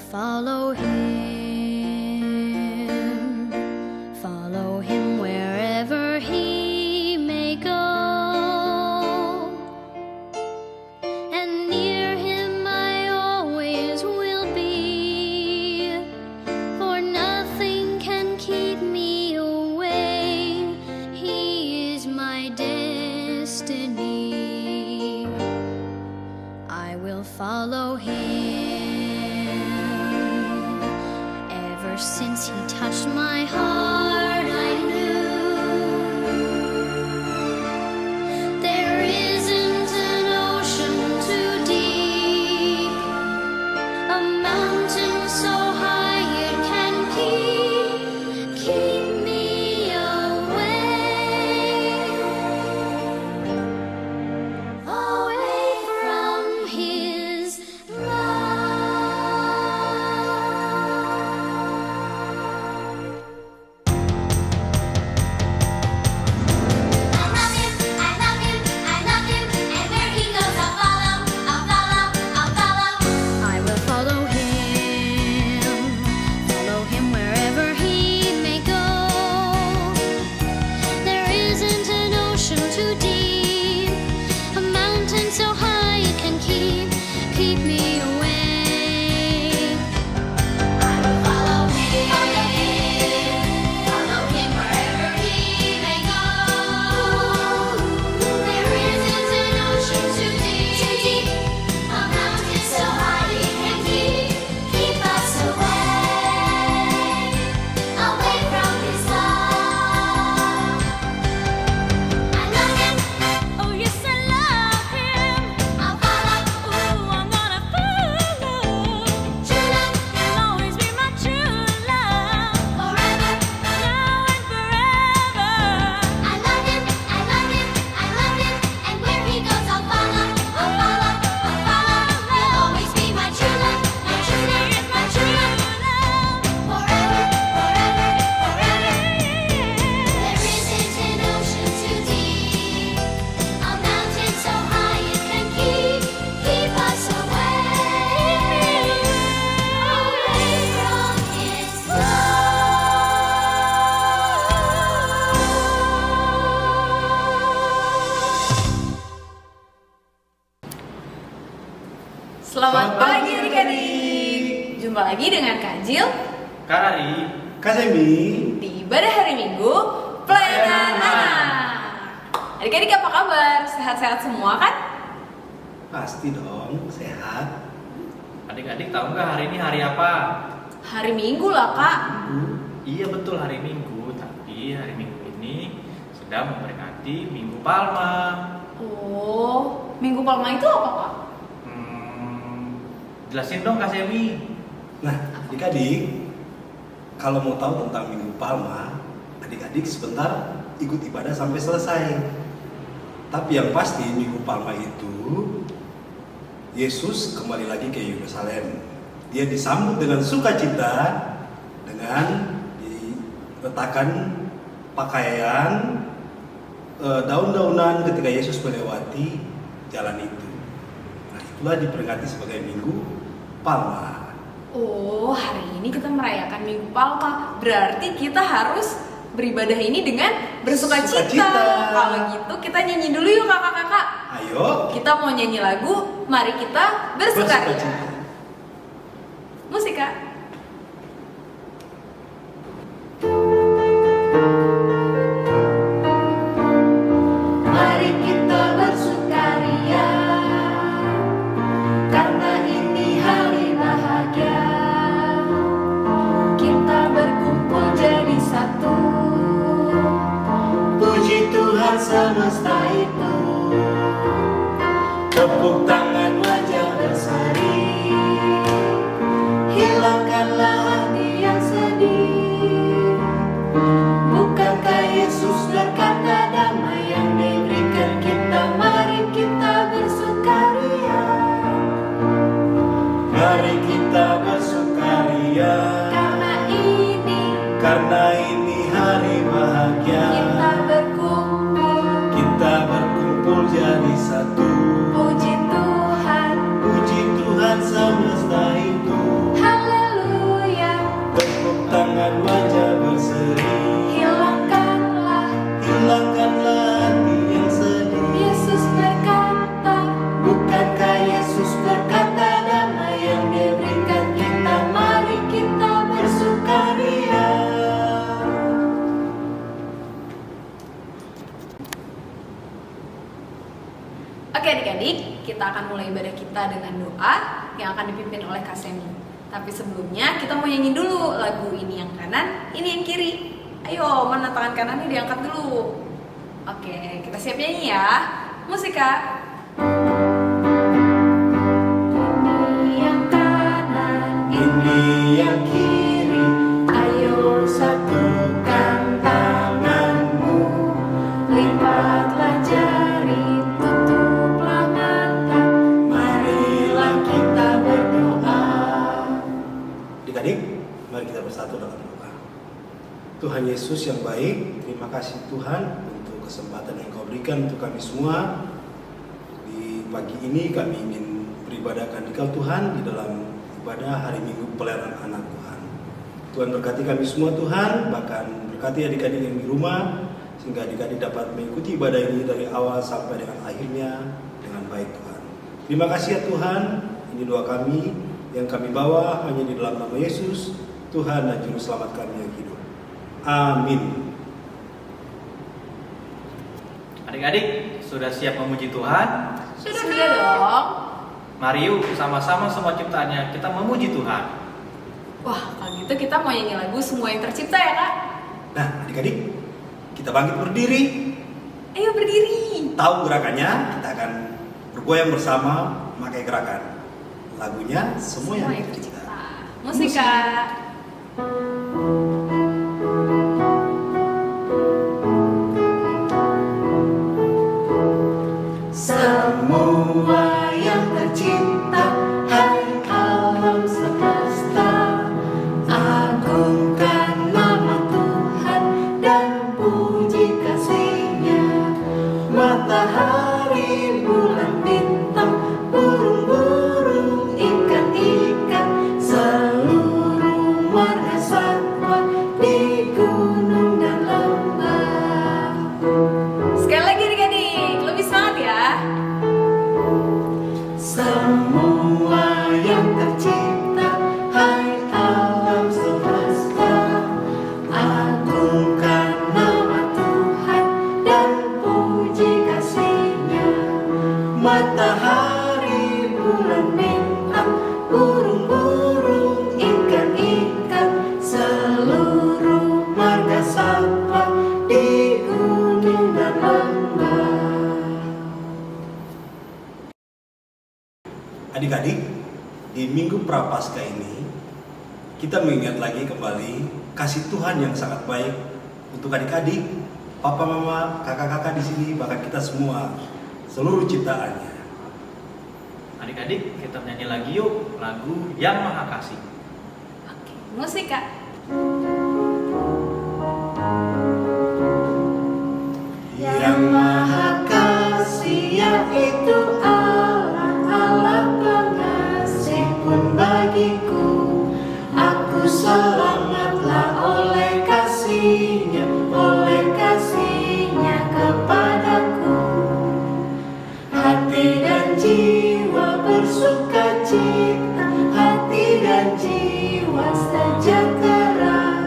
follow him wherever he may go, and near him I always will be, for nothing can keep me away. He is my destiny. I will follow him. Ever since he touched my heart, I knew there isn't an ocean too deep, a mountain so high it can keep me away from his love. Selamat pagi adik-adik. Jumpa lagi dengan Kak Jil, Kak Ari, Kak Semi, di ibadah hari Minggu Pelayanan Anak. Adik-adik apa kabar? Sehat-sehat semua kan? pasti dong sehat. adik-adik tahu nggak hari ini hari apa? Hari Minggu lah Kak. Iya betul hari Minggu, tapi hari Minggu ini sedang memperingati Minggu Palma. Oh, Minggu Palma itu apa Kak? Jelasin dong Kak Semi. Nah, adik-adik, kalau mau tahu tentang Minggu Palma, adik-adik sebentar ikut ibadah sampai selesai. Tapi yang pasti Minggu Palma itu Yesus kembali lagi ke Yerusalem. Dia disambut dengan sukacita dengan diletakkan pakaian daun-daunan ketika Yesus melewati jalan itu. Nah, itulah diperingati sebagai Minggu Palma. Oh, hari ini kita merayakan Minggu Palma. Berarti kita harus beribadah ini dengan bersukacita. Kalau gitu kita nyanyi dulu yuk kakak-kakak. Ayo. Kita mau nyanyi lagu Mari Kita Bersukaria. Musik Kak. Mari kita bersukaria, karena ini hari bahagia. Kita berkumpul jadi satu, Puji Tuhan semesta itu. Tepuk tangan wajah berseri, hilangkanlah hati yang sedih. Bukankah Yesus berkata damai yang diberikan kita? Mari kita bersukaria, mari kita bersukaria, karena ini hari bahagia. Kita berkumpul jadi satu. puji Tuhan, Puji Tuhan semesta itu. haleluya. Oke adik-adik, kita akan mulai ibadah kita dengan doa yang akan dipimpin oleh Kak Semi. Tapi sebelumnya kita mau nyanyi dulu lagu ini yang kanan, ini yang kiri. Ayo, mana tangan kanannya diangkat dulu. Oke, kita siap nyanyi ya. Musik Kak. Ini yang kanan, Ini yang kiri, ayo satukan tanganmu, lipatlah jari, tutuplah mata, marilah kita berdoa. Adik-adik, mari kita bersatu dalam doa. Tuhan Yesus yang baik, terima kasih Tuhan untuk kesempatan yang Kau berikan untuk kami semua. Di pagi ini kami ingin beribadahkan Dikau Tuhan di dalam ibadah hari Minggu pelayanan anak Tuhan. Tuhan berkati kami semua Tuhan, bahkan berkati adik-adik yang di rumah, sehingga adik-adik dapat mengikuti ibadah ini dari awal sampai dengan akhirnya dengan baik Tuhan. Terima kasih ya Tuhan, ini doa kami yang kami bawa hanya di dalam nama Yesus, Tuhan dan Juru Selamat kami yang hidup. Amin. Adik-adik, sudah siap memuji Tuhan? Sudah dong. Mari yuk sama-sama semua ciptaannya kita memuji Tuhan. Wah, kalau gitu kita mau nyanyi lagu Semua Yang Tercipta ya Kak? Nah adik-adik, kita bangkit berdiri. Ayo berdiri. Tahu gerakannya, kita akan bergoyang bersama memakai gerakan. Lagunya Semua Yang Tercipta. Musik Kak. Semua yang tercipta, hai alam semesta, agungkan nama Tuhan dan puji kasih-Nya. Matahari, bulan, bintang, burung-burung, ikan-ikan, seluruh marga satwa di gunung dan lembah. Sekali lagi adik-adik, lebih semangat ya. Semua yang tercipta, hai alam semesta, agungkan nama Tuhan dan puji kasih-Nya. Matahari, bulan, bintang, burung-burung, ikan-ikan, seluruh marga satwa di gunung dan lembah. Adik-adik, di Minggu Prapaskah ini kita mengingat lagi kembali kasih Tuhan yang sangat baik untuk adik-adik, papa mama, kakak-kakak di sini, bahkan kita semua, seluruh ciptaannya. Adik-adik, kita menyanyi lagi yuk lagu Yang Maha Kasih. Oke, musik Kak. Yang Maha Kasih yaitu Allah, Allah pengasih pun bagiku. Aku selamatlah oleh kasih-Nya, oleh kasih-Nya kepadaku. Hati dan jiwa bersukacita, hati dan jiwa sejahtera.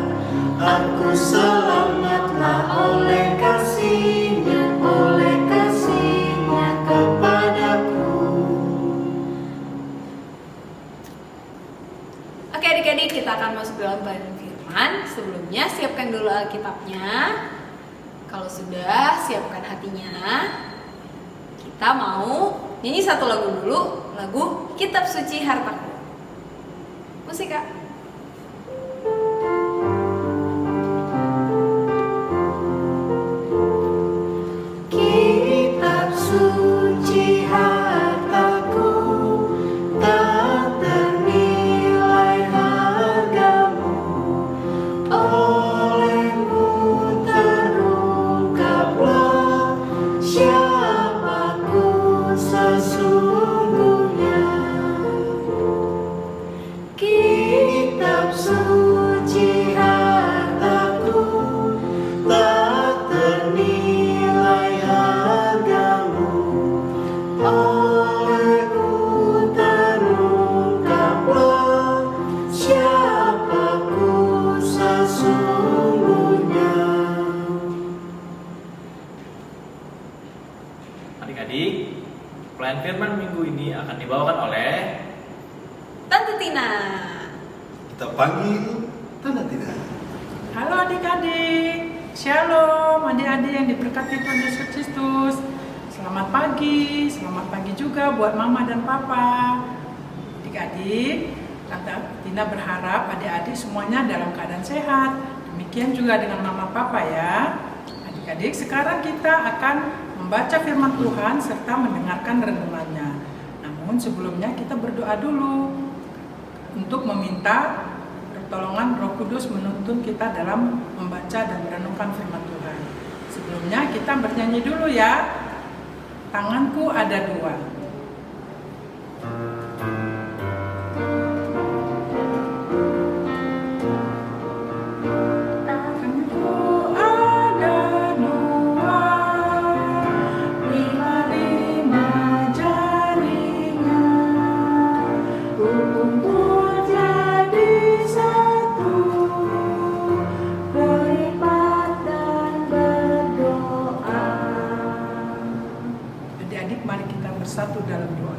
Aku selamatlah oleh kasih-Nya, oleh kasih-Nya kepadaku. Oke adik-adik, kita akan masuk dalam pelajaran firman. Sebelumnya siapkan dulu Alkitabnya. Kalau sudah, siapkan hatinya. Kita mau nyanyi satu lagu dulu, lagu Kitab Suci Hartaku. Musik Kak. Kitab suci hartaku, tak ternilai hargamu. Olehmu terungkaplah siapaku sesungguhnya. Kitab suci hartaku, tak ternilai hargamu. Olehmu terungkaplah siapaku sesungguhnya. Adik-adik, Pelayan firman minggu ini akan dibawakan oleh Tante Tina. Kita panggil Tante Tina. Halo adik-adik, Shalom adik-adik yang diberkati Tuhan Yesus Kristus. Selamat pagi juga buat mama dan papa. Adik-adik, Tante Tina berharap adik-adik semuanya dalam keadaan sehat. Demikian juga dengan mama papa ya. Adik-adik, sekarang kita akan membaca firman Tuhan serta mendengarkan renungannya. Namun sebelumnya kita berdoa dulu untuk meminta pertolongan Roh Kudus menuntun kita dalam membaca dan merenungkan firman Tuhan. Sebelumnya kita bernyanyi dulu ya. Tanganku ada dua. Tanganku ada dua, lima-lima jarinya, kumpul jadi satu, beribadah dan berdoa. Adik-adik, mari kita bersatu dalam doa.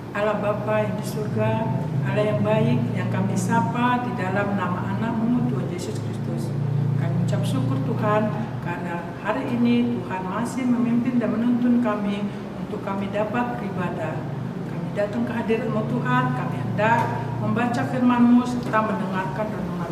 Allah Bapa yang di surga, Allah yang baik, yang kami sapa di dalam nama anak-Mu Tuhan Yesus Kristus. Kami ucap syukur Tuhan karena hari ini Tuhan masih memimpin dan menuntun kami untuk kami dapat beribadah. Kami datang ke hadirat-Mu Tuhan, kami hendak membaca firman-Mu serta mendengarkan renungan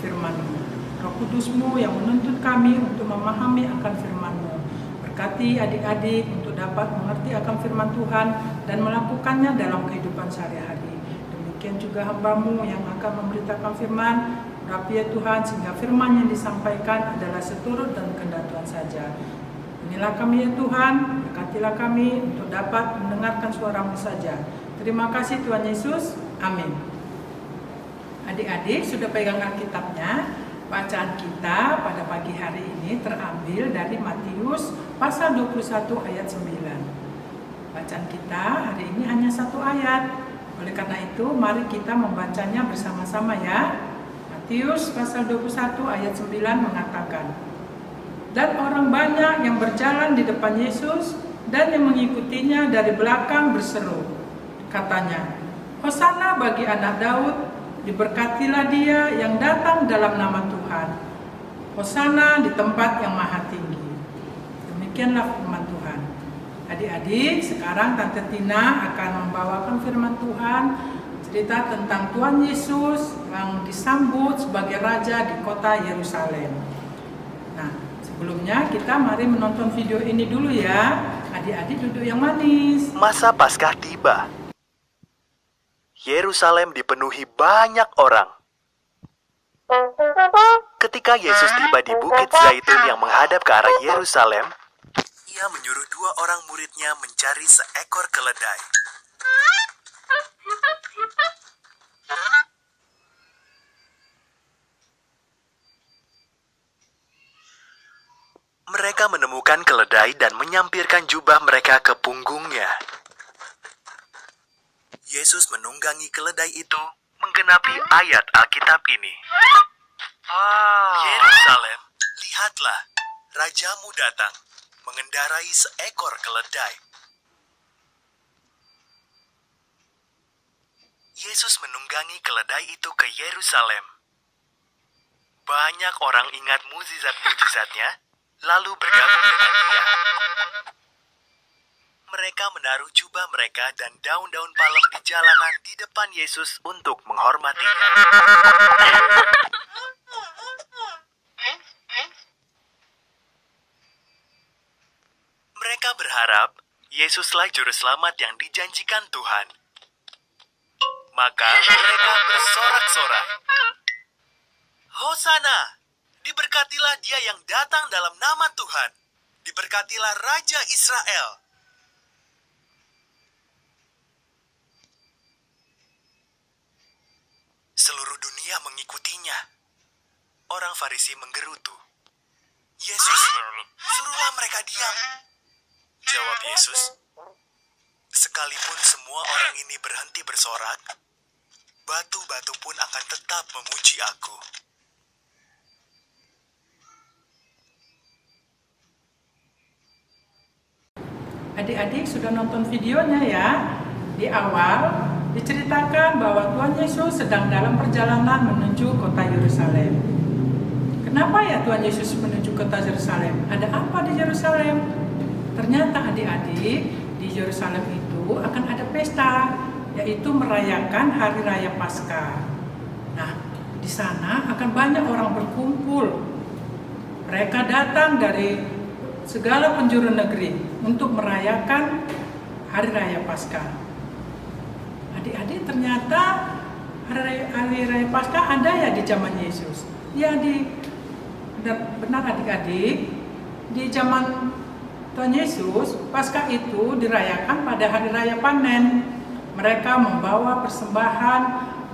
firman-Mu. Roh Kudus-Mu yang menuntun kami untuk memahami akan firman-Mu. Berkati adik-adik untuk dapat mengerti akan firman Tuhan dan melakukannya dalam kehidupan sehari-hari. Demikian juga hamba-Mu yang akan memberitakan firman, urapi ya Tuhan, sehingga firman yang disampaikan adalah seturut dan kehendak Tuhan saja. Inilah kami ya Tuhan, berkatilah kami untuk dapat mendengarkan suara-Mu saja. Terima kasih Tuhan Yesus, amin. Adik-adik sudah pegang Alkitabnya. Bacaan kita pada pagi hari ini terambil dari Matius pasal 21 ayat 9. Bacaan kita hari ini hanya satu ayat. Oleh karena itu, mari kita membacanya bersama-sama ya. Matius pasal 21 ayat 9 mengatakan, dan orang banyak yang berjalan di depan Yesus dan yang mengikutinya dari belakang berseru. Katanya, Hosana bagi anak Daud, diberkatilah dia yang datang dalam nama Tuhan. Hosana di tempat yang maha tinggi. Demikianlah firman Tuhan. Adik-adik, sekarang Tante Tina akan membawakan firman Tuhan, cerita tentang Tuhan Yesus yang disambut sebagai Raja di kota Yerusalem. Nah, sebelumnya kita mari menonton video ini dulu ya. Adik-adik duduk yang manis. Masa Paskah tiba. Yerusalem dipenuhi banyak orang. Ketika Yesus tiba di Bukit Zaitun yang menghadap ke arah Yerusalem, ia menyuruh 2 orang muridnya mencari seekor keledai. Mereka menemukan keledai dan menyampirkan jubah mereka ke punggungnya. Yesus menunggangi keledai itu menggenapi ayat Alkitab ini. Yerusalem, lihatlah, rajamu datang, mengendarai seekor keledai. Yesus menunggangi keledai itu ke Yerusalem. Banyak orang ingat mukjizat-mukjizatnya, lalu bergabung dengan dia. Mereka menaruh jubah mereka dan daun-daun palem di jalanan di depan Yesus untuk menghormatinya. Mereka berharap Yesuslah juru selamat yang dijanjikan Tuhan. Maka mereka bersorak-sorai, Hosana, diberkatilah dia yang datang dalam nama Tuhan. Diberkatilah Raja Israel. Seluruh dunia mengikutinya. Orang Farisi menggerutu. Yesus, suruhlah mereka diam. Jawab Yesus, sekalipun semua orang ini berhenti bersorak, batu-batu pun akan tetap memuji aku. Adik-adik sudah nonton videonya ya. Di awal diceritakan bahwa Tuhan Yesus sedang dalam perjalanan menuju kota Yerusalem. Kenapa ya Tuhan Yesus menuju kota Yerusalem? Ada apa di Yerusalem? Ternyata adik-adik, di Yerusalem itu akan ada pesta, yaitu merayakan Hari Raya Paskah. Nah, di sana akan banyak orang berkumpul. Mereka datang dari segala penjuru negeri untuk merayakan Hari Raya Paskah. Adik-adik, ternyata Hari Raya Paskah ada ya di zaman Yesus. Ya, benar adik-adik, di zaman Tuhan Yesus, Paskah itu dirayakan pada Hari Raya Panen. Mereka membawa persembahan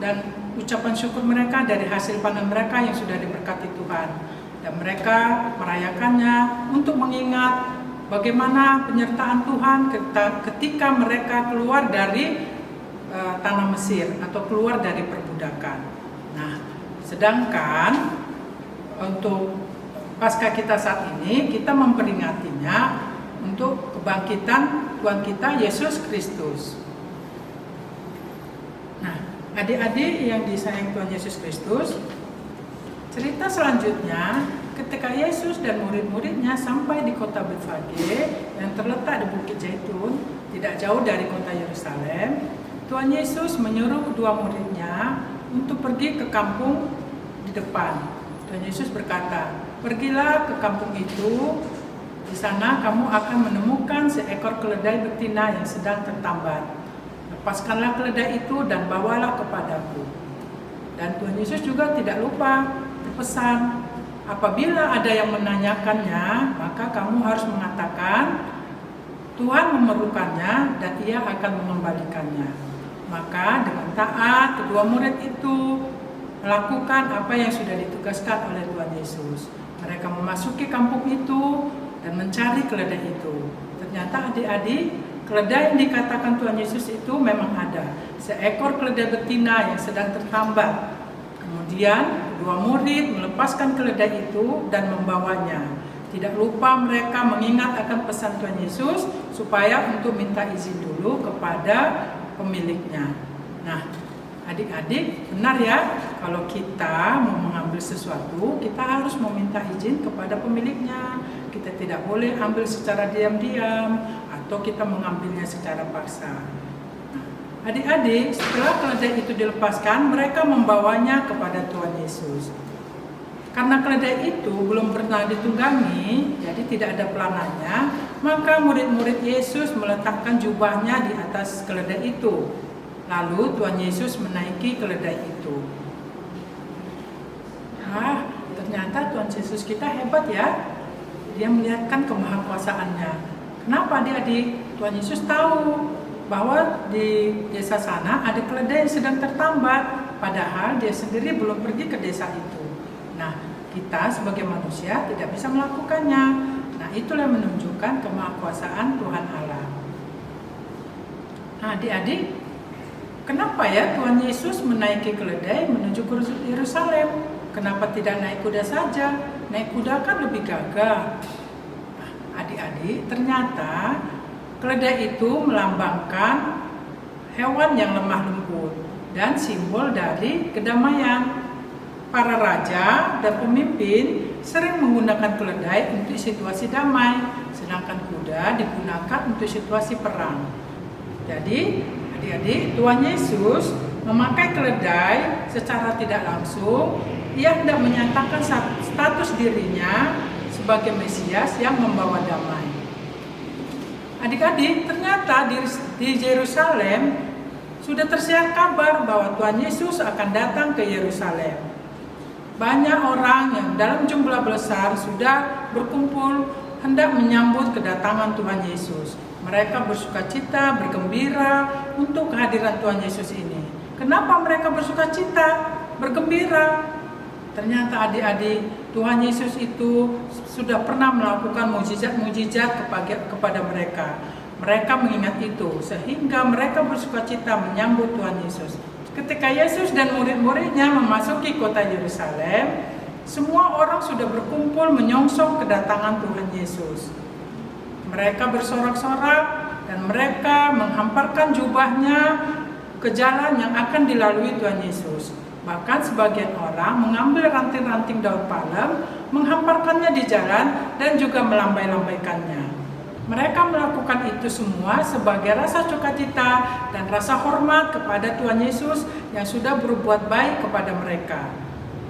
dan ucapan syukur mereka dari hasil panen mereka yang sudah diberkati Tuhan. Dan mereka merayakannya untuk mengingat bagaimana penyertaan Tuhan ketika mereka keluar dari tanah Mesir atau keluar dari perbudakan. Nah, sedangkan untuk Paskah kita saat ini, kita memperingatinya untuk kebangkitan Tuhan kita Yesus Kristus. Nah, adik-adik yang disayang Tuhan Yesus Kristus, cerita selanjutnya ketika Yesus dan murid-muridnya sampai di kota Betfage yang terletak di Bukit Zaitun, tidak jauh dari kota Yerusalem, Tuhan Yesus menyuruh kedua muridnya untuk pergi ke kampung di depan. Tuhan Yesus berkata, "Pergilah ke kampung itu, di sana kamu akan menemukan seekor keledai betina yang sedang tertambat. Lepaskanlah keledai itu dan bawalah kepadaku." Dan Tuhan Yesus juga tidak lupa berpesan, apabila ada yang menanyakannya, maka kamu harus mengatakan, Tuhan memerlukannya dan ia akan mengembalikannya. Maka dengan taat, kedua murid itu melakukan apa yang sudah ditugaskan oleh Tuhan Yesus. Mereka memasuki kampung itu dan mencari keledai itu. Ternyata adik-adik, keledai yang dikatakan Tuhan Yesus itu memang ada. Seekor keledai betina yang sedang tertambat. Kemudian kedua murid melepaskan keledai itu dan membawanya. Tidak lupa mereka mengingat akan pesan Tuhan Yesus supaya untuk minta izin dulu kepada pemiliknya. Nah, adik-adik, benar ya, kalau kita mau mengambil sesuatu, kita harus meminta izin kepada pemiliknya. Kita tidak boleh ambil secara diam-diam atau kita mengambilnya secara paksa. Nah, adik-adik, setelah keledai itu dilepaskan, mereka membawanya kepada Tuhan Yesus. Karena keledai itu belum pernah ditunggangi, jadi tidak ada pelananya, maka murid-murid Yesus meletakkan jubahnya di atas keledai itu. Lalu Tuhan Yesus menaiki keledai itu. Nah, ternyata Tuhan Yesus kita hebat ya. Dia melihatkan kemahakuasaannya. Kenapa adik-adik? Tuhan Yesus tahu bahwa di desa sana ada keledai yang sedang tertambat, padahal dia sendiri belum pergi ke desa itu. Nah, kita sebagai manusia tidak bisa melakukannya. Nah, itulah yang menunjukkan kemahakuasaan Tuhan Allah. Nah, adik-adik, kenapa ya Tuhan Yesus menaiki keledai menuju ke Yerusalem? Kenapa tidak naik kuda saja? Naik kuda kan lebih gagah. Nah, adik-adik, ternyata keledai itu melambangkan hewan yang lemah lembut dan simbol dari kedamaian. Para raja dan pemimpin sering menggunakan keledai untuk situasi damai, sedangkan kuda digunakan untuk situasi perang. Jadi, adik-adik, Tuhan Yesus memakai keledai secara tidak langsung. Ia hendak menyatakan status dirinya sebagai Mesias yang membawa damai. Adik-adik, ternyata di Yerusalem sudah tersiar kabar bahwa Tuhan Yesus akan datang ke Yerusalem. Banyak orang yang dalam jumlah besar sudah berkumpul hendak menyambut kedatangan Tuhan Yesus. Mereka bersukacita, bergembira untuk kehadiran Tuhan Yesus ini. Kenapa mereka bersukacita, bergembira? Ternyata adik-adik, Tuhan Yesus itu sudah pernah melakukan mujizat-mujizat kepada mereka. Mereka mengingat itu sehingga mereka bersukacita menyambut Tuhan Yesus. Ketika Yesus dan murid-muridnya memasuki kota Yerusalem, semua orang sudah berkumpul menyongsong kedatangan Tuhan Yesus. Mereka bersorak-sorak dan mereka menghamparkan jubahnya ke jalan yang akan dilalui Tuhan Yesus. Bahkan sebagian orang mengambil ranting-ranting daun palem, menghamparkannya di jalan dan juga melambai-lambaikannya. Mereka melakukan itu semua sebagai rasa sukacita dan rasa hormat kepada Tuhan Yesus yang sudah berbuat baik kepada mereka.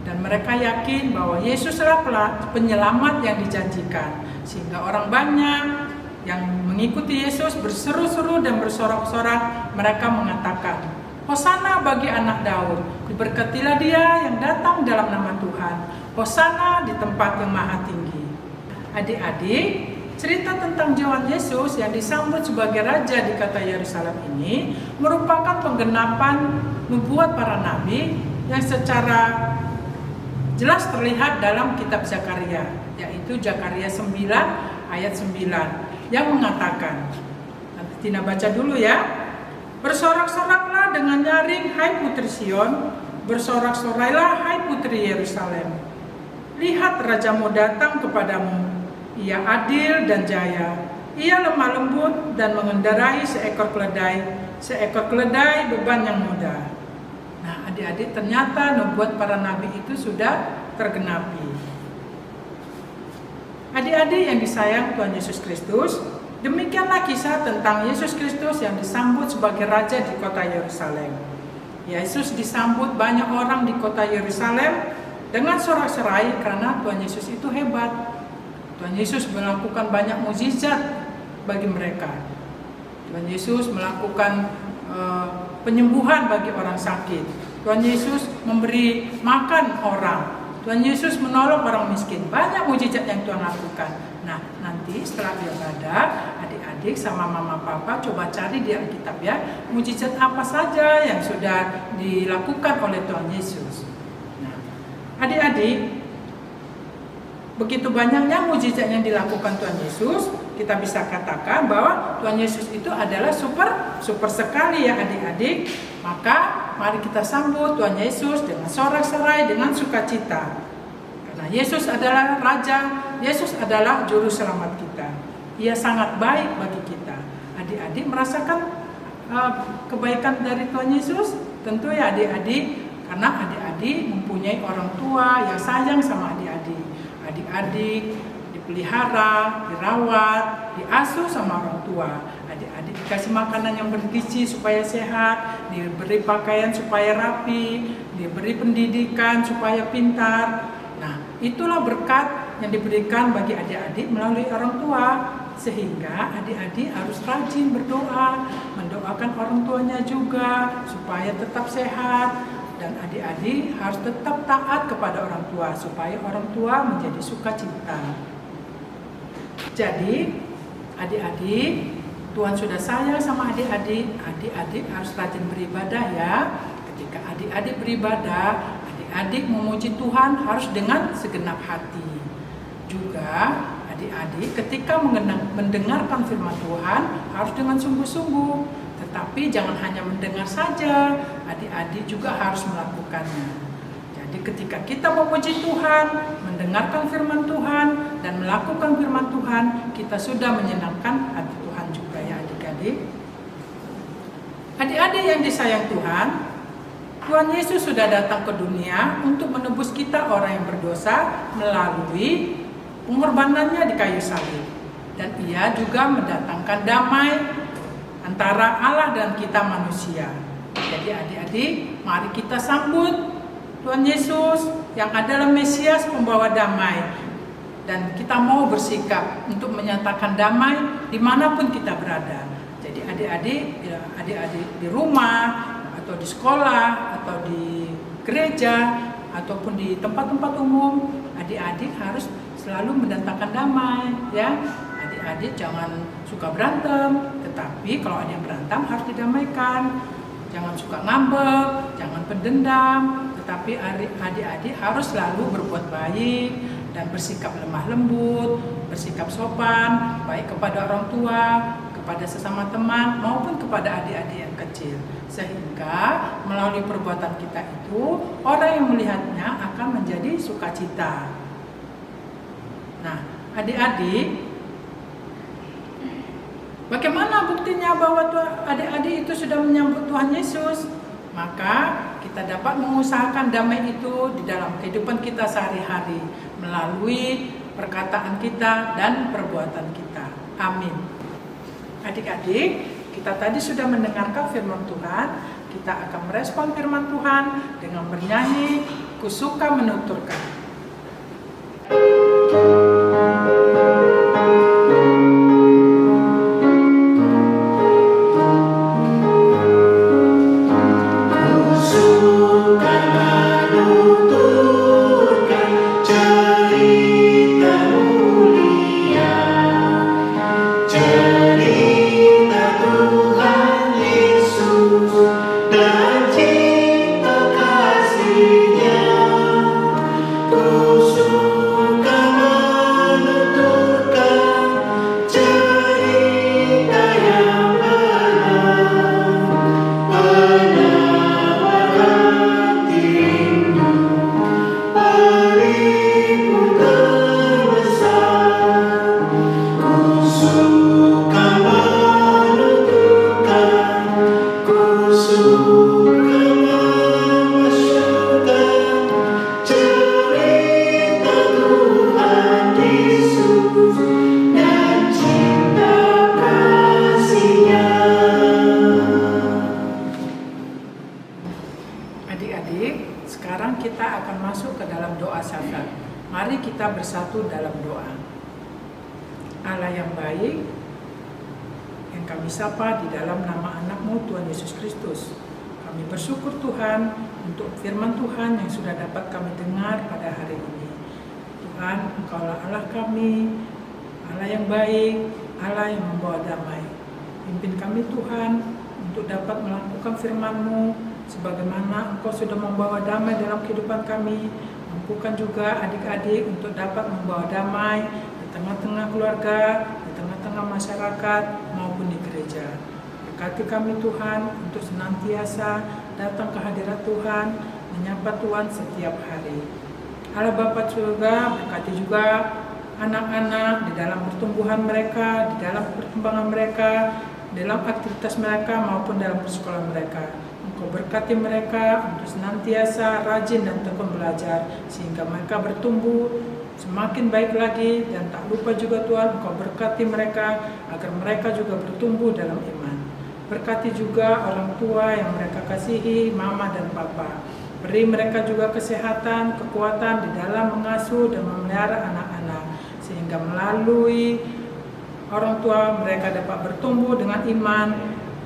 Dan mereka yakin bahwa Yesuslah penyelamat yang dijanjikan. Sehingga orang banyak yang mengikuti Yesus berseru-seru dan bersorak-sorak. Mereka mengatakan, Hosana bagi anak Daud, diberkatilah dia yang datang dalam nama Tuhan. Hosana di tempat yang maha tinggi. Adik-adik, cerita tentang Tuhan Yesus yang disambut sebagai Raja di kota Yerusalem ini merupakan penggenapan nubuat para nabi yang secara jelas terlihat dalam kitab Zakaria, yaitu Zakaria 9 ayat 9 yang mengatakan, nanti Tina baca dulu ya. Bersorak-soraklah dengan nyaring, hai putri Sion, bersorak-sorailah, hai putri Yerusalem. Lihat rajamu datang kepadamu, ia adil dan jaya, ia lemah lembut dan mengendarai seekor keledai beban yang mudah. Nah, adik-adik, ternyata nubuat para nabi itu sudah tergenapi. Adik-adik yang disayang Tuhan Yesus Kristus, demikianlah kisah tentang Yesus Kristus yang disambut sebagai Raja di kota Yerusalem. Yesus disambut banyak orang di kota Yerusalem dengan sorak-sorai karena Tuhan Yesus itu hebat. Tuhan Yesus melakukan banyak mukjizat bagi mereka. Tuhan Yesus melakukan penyembuhan bagi orang sakit. Tuhan Yesus memberi makan orang. Tuhan Yesus menolong orang miskin. Banyak mukjizat yang Tuhan lakukan. Nah, nanti setelah ibadah, adik-adik sama mama papa coba cari di Alkitab ya, mukjizat apa saja yang sudah dilakukan oleh Tuhan Yesus. Nah, adik-adik, begitu banyaknya mukjizat yang dilakukan Tuhan Yesus, kita bisa katakan bahwa Tuhan Yesus itu adalah super sekali ya adik-adik. Maka mari kita sambut Tuhan Yesus dengan sorak-sorai, dengan sukacita. Karena Yesus adalah Raja, Yesus adalah Juru Selamat kita. Ia sangat baik bagi kita. Adik-adik merasakan kebaikan dari Tuhan Yesus? Tentu ya adik-adik, karena adik-adik mempunyai orang tua yang sayang sama adik-adik. Adik-adik dipelihara, dirawat, diasuh sama orang tua. Adik-adik dikasih makanan yang bergizi supaya sehat, diberi pakaian supaya rapi, diberi pendidikan supaya pintar. Nah, itulah berkat yang diberikan bagi adik-adik melalui orang tua. Sehingga adik-adik harus rajin berdoa, mendoakan orang tuanya juga supaya tetap sehat. Dan adik-adik harus tetap taat kepada orang tua supaya orang tua menjadi sukacita. Jadi adik-adik, Tuhan sudah sayang sama adik-adik. Adik-adik harus rajin beribadah ya. Ketika adik-adik beribadah, adik-adik memuji Tuhan harus dengan segenap hati. Juga adik-adik ketika mendengarkan firman Tuhan harus dengan sungguh-sungguh. Tetapi jangan hanya mendengar saja, adik-adik juga harus melakukannya. Jadi ketika kita memuji Tuhan, mendengarkan firman Tuhan, dan melakukan firman Tuhan, kita sudah menyenangkan hati Tuhan juga ya adik-adik. Adik-adik yang disayang Tuhan, Tuhan Yesus sudah datang ke dunia untuk menebus kita orang yang berdosa melalui pengorbanannya di kayu salib. Dan ia juga mendatangkan damai antara Allah dan kita manusia. Jadi adik-adik, mari kita sambut Tuhan Yesus yang adalah Mesias pembawa damai. Dan kita mau bersikap untuk menyatakan damai dimanapun kita berada. Jadi adik-adik di rumah, atau di sekolah, atau di gereja, ataupun di tempat-tempat umum, adik-adik harus selalu mendatangkan damai ya. Adik-adik jangan suka berantem, tetapi kalau ada yang berantem harus didamaikan. Jangan suka ngambek, jangan pendendam, tetapi adik-adik harus selalu berbuat baik dan bersikap lemah lembut, bersikap sopan, baik kepada orang tua, kepada sesama teman, maupun kepada adik-adik yang kecil. Sehingga melalui perbuatan kita itu, orang yang melihatnya akan menjadi sukacita. Nah, adik-adik, buktinya bahwa adik-adik itu sudah menyambut Tuhan Yesus, maka kita dapat mengusahakan damai itu di dalam kehidupan kita sehari-hari melalui perkataan kita dan perbuatan kita. Amin. Adik-adik, kita tadi sudah mendengarkan firman Tuhan. Kita akan merespon firman Tuhan dengan bernyanyi "Ku Suka Menuturkan". Adik-adik, sekarang kita akan masuk ke dalam doa syafaat. Mari kita bersatu dalam doa. Allah yang baik, yang kami sapa di dalam nama anak-Mu Tuhan Yesus Kristus. Kami bersyukur Tuhan untuk firman Tuhan yang sudah dapat kami dengar pada hari ini. Tuhan, Engkaulah Allah kami, Allah yang baik, Allah yang membawa damai. Pimpin kami Tuhan untuk dapat melakukan firman-Mu sebagaimana Engkau sudah membawa damai dalam kehidupan kami. Mampukan juga adik-adik untuk dapat membawa damai di tengah-tengah keluarga, di tengah-tengah masyarakat maupun di gereja. Berkati kami Tuhan untuk senantiasa datang ke hadirat Tuhan, menyapa Tuhan setiap hari. Allah Bapa surga, berkati juga anak-anak di dalam pertumbuhan mereka, di dalam perkembangan mereka, dalam aktivitas mereka maupun dalam persekolahan mereka. Engkau berkati mereka untuk senantiasa rajin dan tekun belajar sehingga mereka bertumbuh semakin baik lagi, dan tak lupa juga Tuhan Engkau berkati mereka agar mereka juga bertumbuh dalam iman. Berkati juga orang tua yang mereka kasihi, mama dan papa. Beri mereka juga kesehatan, kekuatan di dalam mengasuh dan memelihara anak-anak sehingga melalui orang tua mereka dapat bertumbuh dengan iman,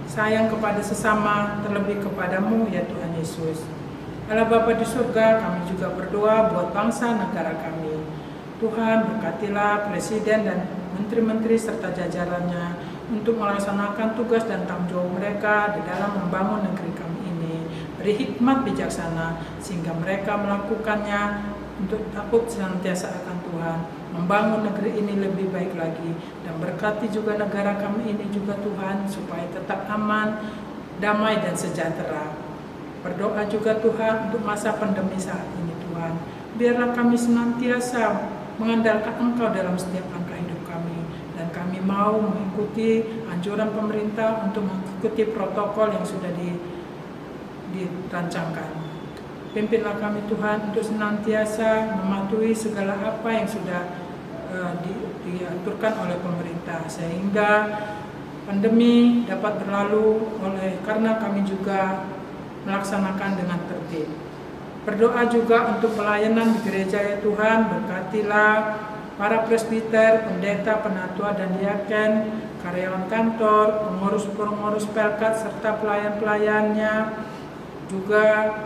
sayang kepada sesama, terlebih kepadamu ya Tuhan Yesus. Allah Bapa di surga, kami juga berdoa buat bangsa negara kami. Tuhan berkatilah Presiden dan Menteri-Menteri serta jajarannya untuk melaksanakan tugas dan tanggung jawab mereka di dalam membangun negeri kami ini. Beri hikmat bijaksana sehingga mereka melakukannya untuk takut senantiasa akan Tuhan, membangun negeri ini lebih baik lagi, dan berkati juga negara kami ini juga Tuhan supaya tetap aman, damai dan sejahtera. Berdoa juga Tuhan untuk masa pandemi saat ini Tuhan. Biarlah kami senantiasa mengandalkan Engkau dalam setiap langkah hidup kami, dan kami mau mengikuti anjuran pemerintah untuk mengikuti protokol yang sudah dirancangkan. Pimpinlah kami Tuhan untuk senantiasa mematuhi segala apa yang sudah diaturkan oleh pemerintah sehingga pandemi dapat berlalu karena kami juga melaksanakan dengan tertib. Berdoa juga untuk pelayanan di gereja ya Tuhan, berkatilah para presbiter, pendeta, penatua dan diaken, karyawan kantor, pengurus-pengurus pelkat serta pelayan-pelayannya, juga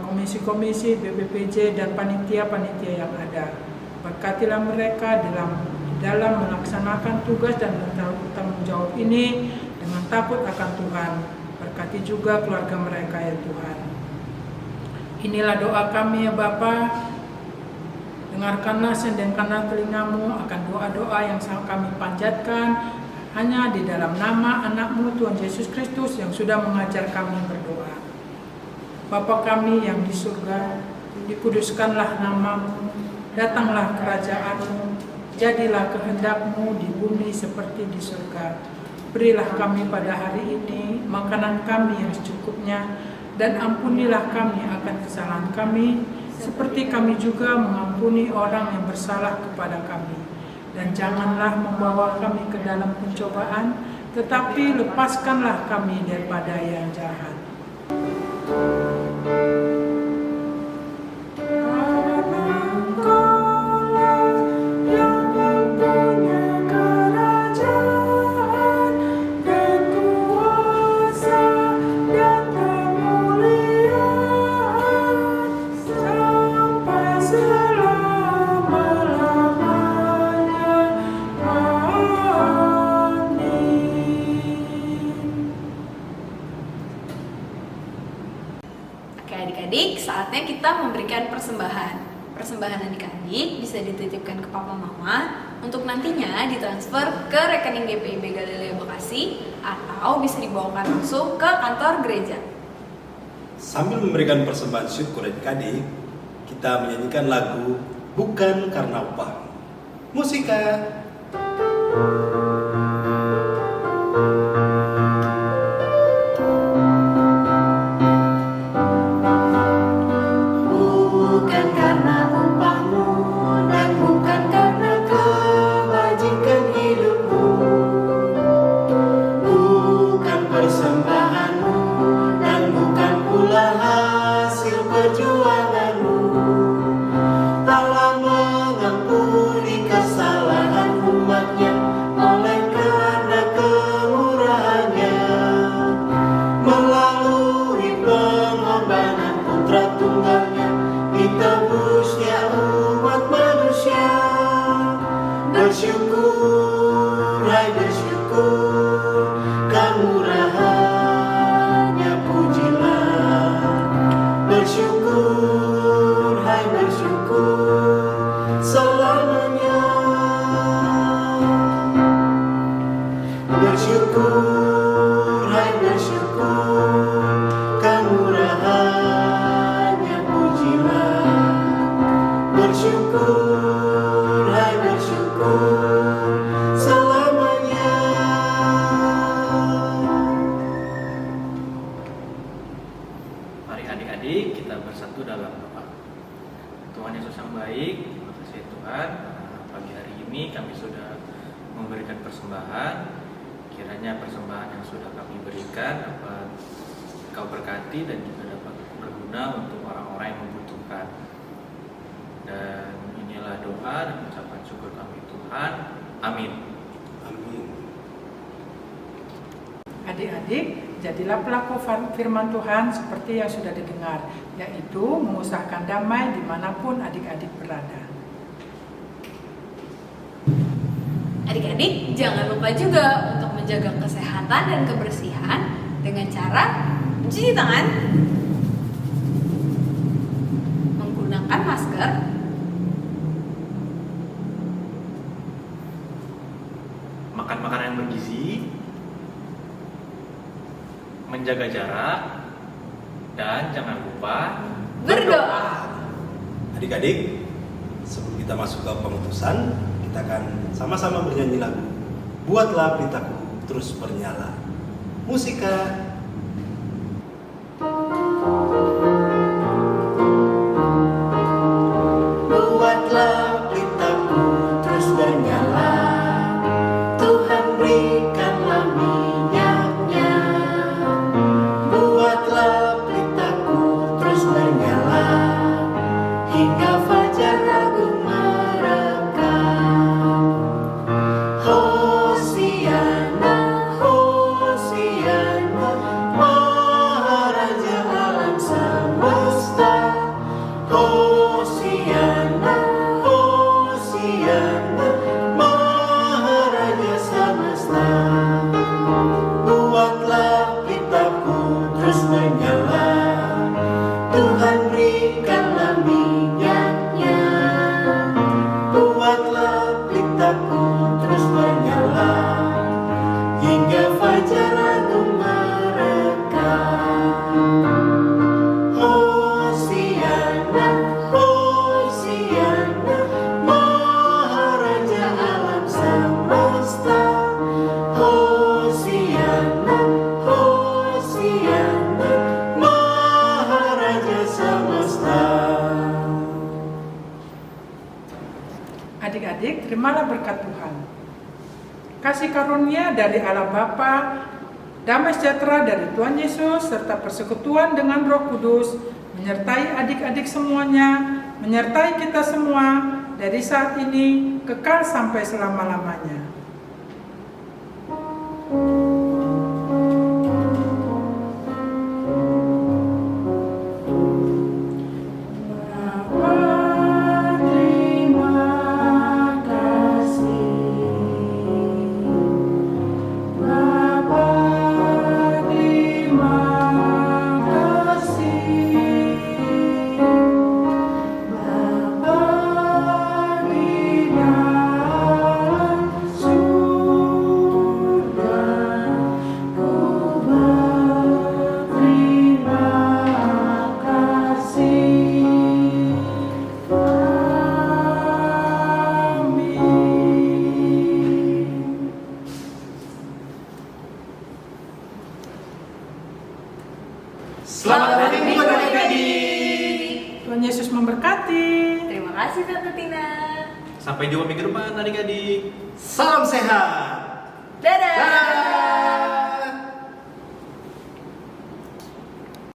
komisi-komisi, BPPJ dan panitia-panitia yang ada. Berkatilah mereka dalam melaksanakan tugas dan tanggung jawab ini dengan takut akan Tuhan. Berkati juga keluarga mereka ya Tuhan. Inilah doa kami ya Bapa. Dengarkanlah, sendengkanlah telingamu akan doa-doa yang kami panjatkan hanya di dalam nama anak-Mu Tuhan Yesus Kristus yang sudah mengajar kami berdoa. Bapa kami yang di surga, dikuduskanlah nama-Mu, datanglah kerajaan-Mu, jadilah kehendak-Mu di bumi seperti di surga. Berilah kami pada hari ini makanan kami yang secukupnya, dan ampunilah kami akan kesalahan kami, seperti kami juga mengampuni orang yang bersalah kepada kami. Dan janganlah membawa kami ke dalam pencobaan, tetapi lepaskanlah kami daripada yang jahat. Oke adik-adik, saatnya kita memberikan persembahan. Persembahan adik-adik bisa dititipkan ke papa mama untuk nantinya ditransfer ke rekening GPIB Galilea Bekasi atau bisa dibawakan langsung ke kantor gereja. Sambil memberikan persembahan syukur adik-adik, kita menyanyikan lagu Bukan Karena Upah. Musika. Bukan karena upahmu dan bukan karena kebajikan hidupmu, bukan persembahanmu dan bukan pula hasil perjuanganmu. Allah mengampuni kesalahan umatnya oleh karena kemurahannya, melalui pengorbanan putra tunggalnya ditebusnya umat manusia. Bersyukur, hai bersyukur, kemurahannya pujilah. Bersyukur, hai bersyukur, selamanya. Bersyukur, hai bersyukur, kemurahannya pujilah. Bersyukur, hai bersyukur, selamanya. Mari adik-adik kita bersatu dalam doa. Tuhan Yesus yang baik, terima kasih Tuhan. Pagi hari ini kami sudah memberikan persembahan. Kiranya persembahan yang sudah kami berikan dapat Kau berkati dan juga dapat berguna untuk orang-orang yang membutuhkan. Dan inilah doa dan ucapan syukur kami Tuhan. Amin. Amin. Adik-adik, jadilah pelaku firman Tuhan seperti yang sudah didengar, yaitu mengusahakan damai dimanapun adik-adik berada. Adik-adik, jangan lupa juga untuk menjaga kesehatan dan kebersihan dengan cara mencuci tangan, menggunakan masker, Makan makanan yang bergizi, menjaga jarak, dan jangan lupa berdoa. Adik-adik, sebelum kita masuk ke pemutusan, kita akan sama-sama bernyanyi lagu Buatlah Pelitaku Terus Bernyala. Musika. Buatlah pelitaku terus bernyala, Tuhan berikanlah minyaknya. Buatlah pelitaku terus bernyala, hingga fajar agung merekam. Hosiana, Hosiana, terimalah berkat Tuhan. Kasih karunia dari Allah Bapa, damai sejahtera dari Tuhan Yesus, serta persekutuan dengan Roh Kudus, menyertai adik-adik semuanya, menyertai kita semua, dari saat ini, kekal sampai selama-lamanya. Selamat hari Minggu adik-adik. Tuhan Yesus memberkati. Terima kasih Tante Tina. Sampai jumpa minggu depan adik-adik. Salam sehat. Dadah.